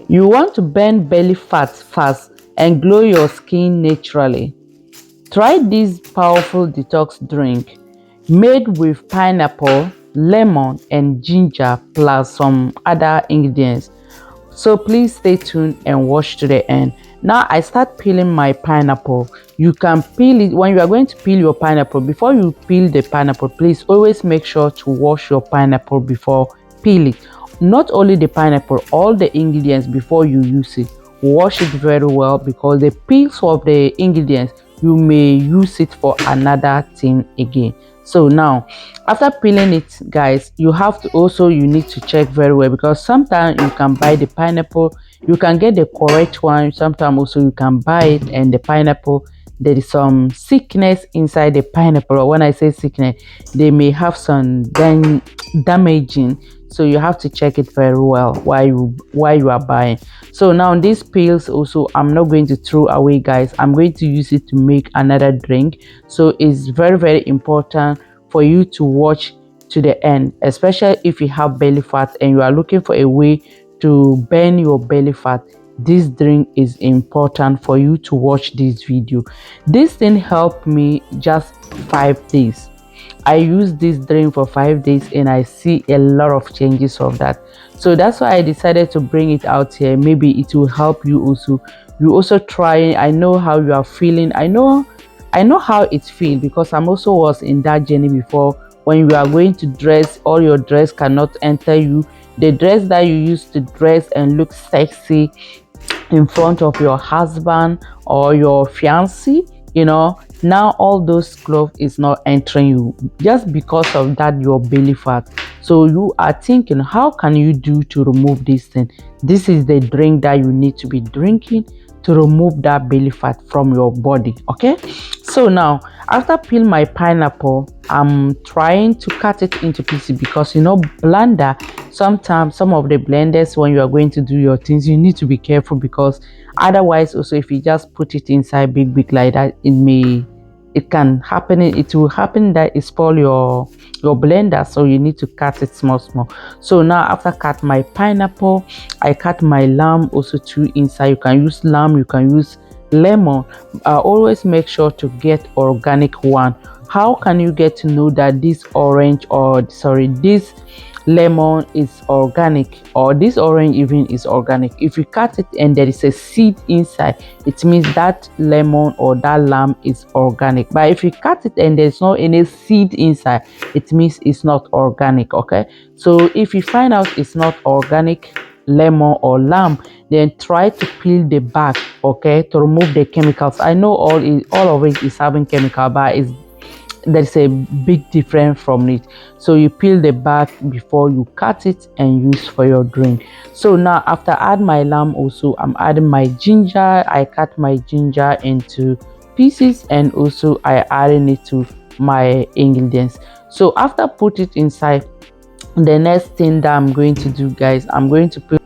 You want to burn belly fat fast and glow your skin naturally. Try this powerful detox drink made with pineapple, lemon, and ginger plus some other ingredients. So please stay tuned and watch to the end. Now I start peeling my pineapple. You can peel it when you are going to peel your pineapple. Before you peel the pineapple, please always make sure to wash your pineapple before peel it. Not only the pineapple, all the ingredients before you use it. Wash it very well because the peels of the ingredients you may use it for another thing again. So now after peeling it, guys, you have to also you need to check very well because sometimes you can buy the pineapple, you can get the correct one. Sometimes also you can buy it and the pineapple there is some sickness inside the pineapple. Or when I say sickness, they may have some damaging, so you have to check it very well while you are buying. So now these pills also I'm not going to throw away, guys. I'm going to use it to make another drink. So it's very important for you to watch to the end, especially if you have belly fat and you are looking for a way to burn your belly fat. This drink is important for you to watch this video. This thing helped me just 5 days. I used this drink for 5 days and I see a lot of changes of that. So that's why I decided to bring it out here. Maybe it will help you also. You also try. I know how you are feeling. I know how it feels because I'm also was in that journey before. When you are going to dress, all your dress cannot enter you. The dress that you used to dress and look sexy in front of your husband or your fiancé, now all those clothes is not entering you just because of that your belly fat. So you are thinking, how can you do to remove this thing? This is the drink that you need to be drinking to remove that belly fat from your body. Okay, so now after peel my pineapple, I'm trying to cut it into pieces because blender, sometimes some of the blenders, when you are going to do your things, you need to be careful because otherwise also if you just put it inside big like that, it will happen that it spoil your blender. So you need to cut it small. So now after cut my pineapple, I cut my lamb also too inside. You can use lamb, you can use lemon. Always make sure to get organic one. How can you get to know that this this lemon is organic or this orange even is organic? If you cut it and there is a seed inside, it means that lemon or that lamb is organic. But if you cut it and there's no any seed inside, it means it's not organic. Okay, so if you find out it's not organic lemon or lamb, then try to peel the back, okay, to remove the chemicals. I know all of it is having chemical, but there's a big difference from it. So you peel the back before you cut it and use for your drink. So now after add my lamb also, I'm adding my ginger. I cut my ginger into pieces and also I adding it to my ingredients. So after put it inside, the next thing that I'm going to do, guys, I'm going to put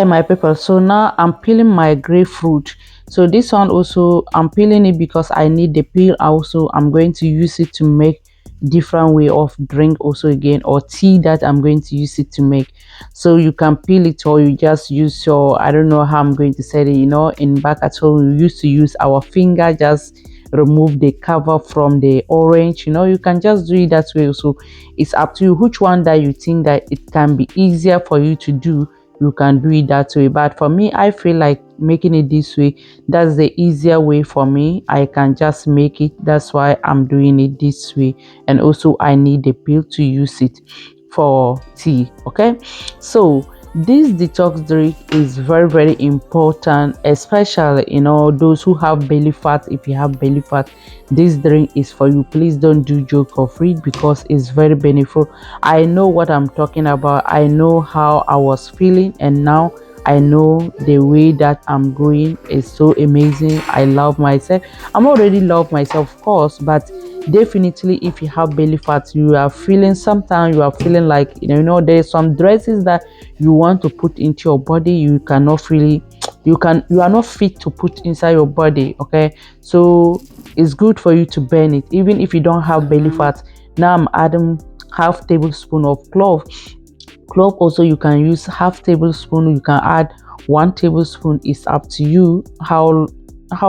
my people. So now I'm peeling my grapefruit. So this one also I'm peeling it because I need the peel. Also I'm going to use it to make different way of drink also again, or tea that I'm going to use it to make. So you can peel it or you just use your, I don't know how I'm going to say it, in back at home we used to use our finger, just remove the cover from the orange. You can just do it that way. So it's up to you which one that you think that it can be easier for you to do. You can do it that way, but for me I feel like making it this way, that's the easier way for me. I can just make it, that's why I'm doing it this way. And also I need the peel to use it for tea. Okay, so this detox drink is very important, especially those who have belly fat. If you have belly fat, this drink is for you. Please don't do joke of it because it's very beneficial. I know what I'm talking about. I know how I was feeling and now I know the way that I'm going is so amazing. I love myself. I'm already love myself, of course, but definitely if you have belly fat, you are feeling, sometimes you are feeling like there's some dresses that you want to put into your body, you cannot really, you are not fit to put inside your body. Okay, so it's good for you to burn it even if you don't have belly fat. Now I'm adding half tablespoon of clove. Also you can use half tablespoon, you can add 1 tablespoon is up to you how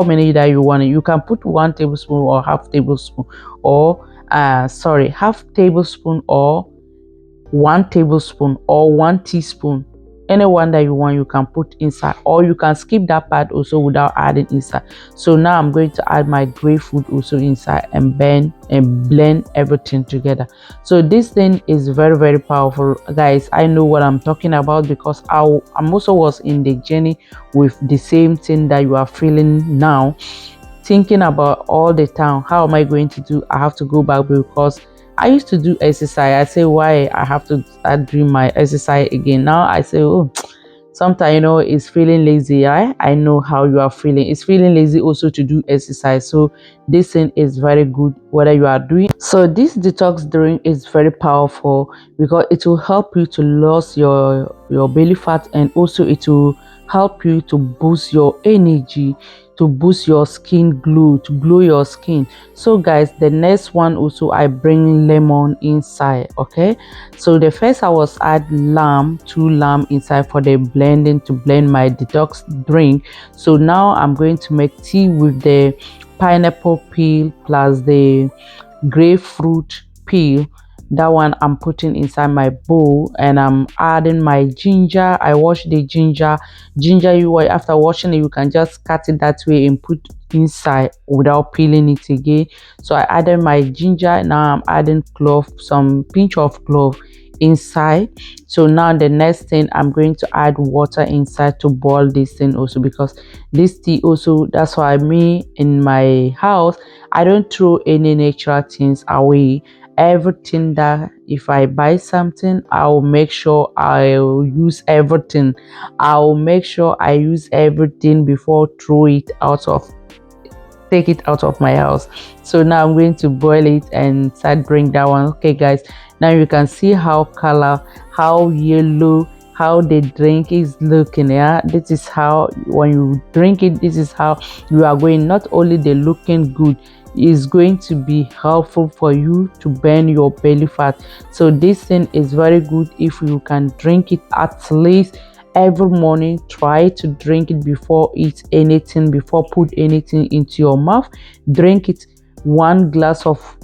many that you want. You can put 1 tablespoon or half tablespoon, or sorry, half tablespoon or 1 tablespoon or 1 teaspoon. Any one that you want, you can put inside, or you can skip that part also without adding inside. So now I'm going to add my grapefruit also inside and blend everything together. So this thing is very, very powerful, guys. I know what I'm talking about because I'm also was in the journey with the same thing that you are feeling now, thinking about all the time, how am I going to do? I have to go back because I used to do exercise. I say, why I have to start doing my exercise again? Now I say, oh, sometimes, it's feeling lazy. I know how you are feeling. It's feeling lazy also to do exercise. So this thing is very good whether you are doing. So this detox drink is very powerful because it will help you to lose your belly fat, and also it will help you to boost your energy, to boost your skin glow, to glow your skin. So guys, the next one also, I bring lemon inside. Okay, so the first I was add 2 lamb inside for the blending, to blend my detox drink. So now I'm going to make tea with the pineapple peel plus the grapefruit peel. That one I'm putting inside my bowl, and I'm adding my ginger. I wash the ginger. After washing it, you can just cut it that way and put inside without peeling it again. So I added my ginger. Now I'm adding clove, some pinch of clove inside. So now the next thing, I'm going to add water inside to boil this thing also, because this tea also, that's why me in my house, I don't throw any natural things away. Everything that if I buy something, I'll make sure I'll use everything. I'll make sure I use everything before throw it out of take it out of my house. So now I'm going to boil it and start bring that one. Okay guys, now you can see how color, how yellow, how the drink is looking. Yeah, this is how when you drink it, this is how you are going. Not only the looking good, is going to be helpful for you to burn your belly fat. So this thing is very good if you can drink it at least every morning. Try to drink it before eat anything, before put anything into your mouth. Drink it 1 glass of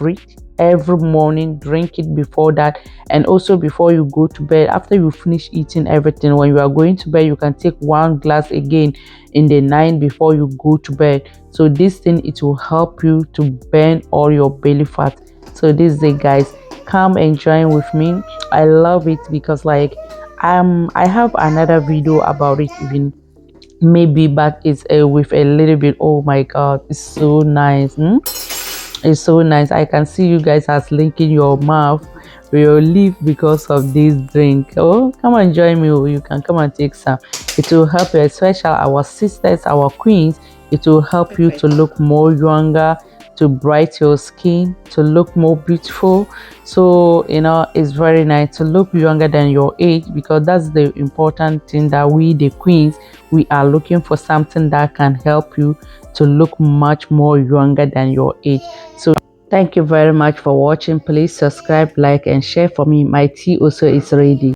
it every morning. Drink it before that, and also before you go to bed. After you finish eating everything, when you are going to bed, you can take 1 glass again in the night before you go to bed. So this thing, it will help you to burn all your belly fat. So this is it guys, come and join with me. I love it because like I have another video about it even maybe, but it's with a little bit, oh my god, it's so nice. It's so nice. I can see you guys as linking your mouth with your lip because of this drink. Oh, come and join me. You can come and take some. It will help you, especially our sisters, our queens. It will help you to look more younger, to bright your skin, to look more beautiful. So it's very nice to look younger than your age, because that's the important thing, that we the queens, we are looking for something that can help you to look much more younger than your age. So thank you very much for watching. Please subscribe, like and share for me. My tea also is ready.